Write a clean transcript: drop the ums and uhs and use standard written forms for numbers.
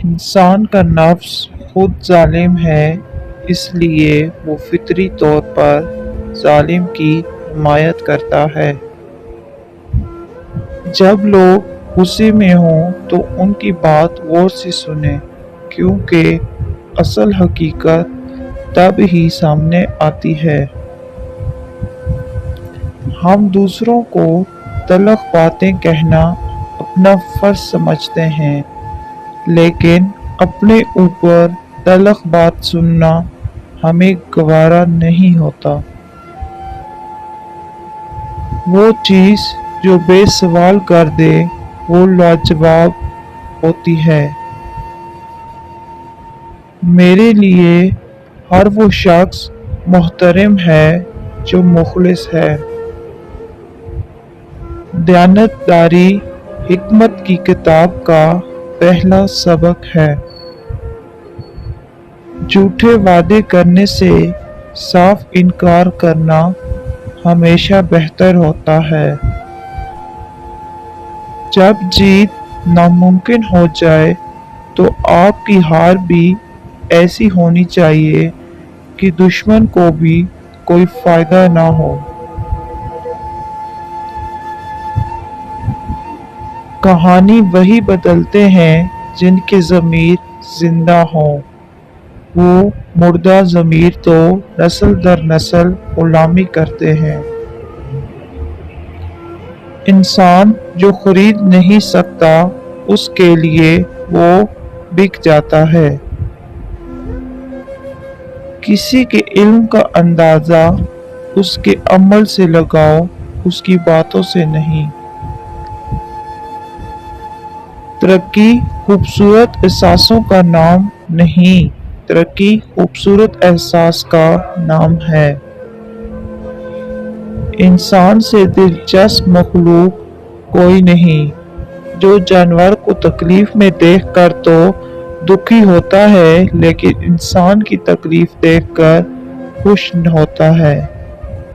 इंसान का नफ्स खुद जालिम है, इसलिए वो फितरी तौर पर जालिम की हिमायत करता है। जब लोग गुस्से में हों तो उनकी बात गौर से सुनें, क्योंकि असल हकीकत तब ही सामने आती है। हम दूसरों को तलख बातें कहना अपना फर्ज समझते हैं, लेकिन अपने ऊपर तलख बात सुनना हमें गवारा नहीं होता। वो चीज़ जो बेसवाल कर दे वो लाजवाब होती है। मेरे लिए हर वो शख्स मोहतरम है जो मुखलिस है। दयानतदारी हिकमत की किताब का पहला सबक है। झूठे वादे करने से साफ इनकार करना हमेशा बेहतर होता है। जब जीत नामुमकिन हो जाए तो आपकी हार भी ऐसी होनी चाहिए कि दुश्मन को भी कोई फायदा ना हो। कहानी वही बदलते हैं जिनके ज़मीर जिंदा हों। वो मुर्दा ज़मीर तो नस्ल दर नस्ल गुलामी करते हैं। इंसान जो खरीद नहीं सकता उसके लिए वो बिक जाता है। किसी के इल्म का अंदाज़ा उसके अमल से लगाओ, उसकी बातों से नहीं। तरक्की खूबसूरत एहसासों का नाम नहीं, तरक्की खूबसूरत एहसास का नाम है। इंसान से दिलचस्प मखलूक कोई नहीं। जो जानवर को तकलीफ में देखकर तो दुखी होता है, लेकिन इंसान की तकलीफ देखकर खुश होता है।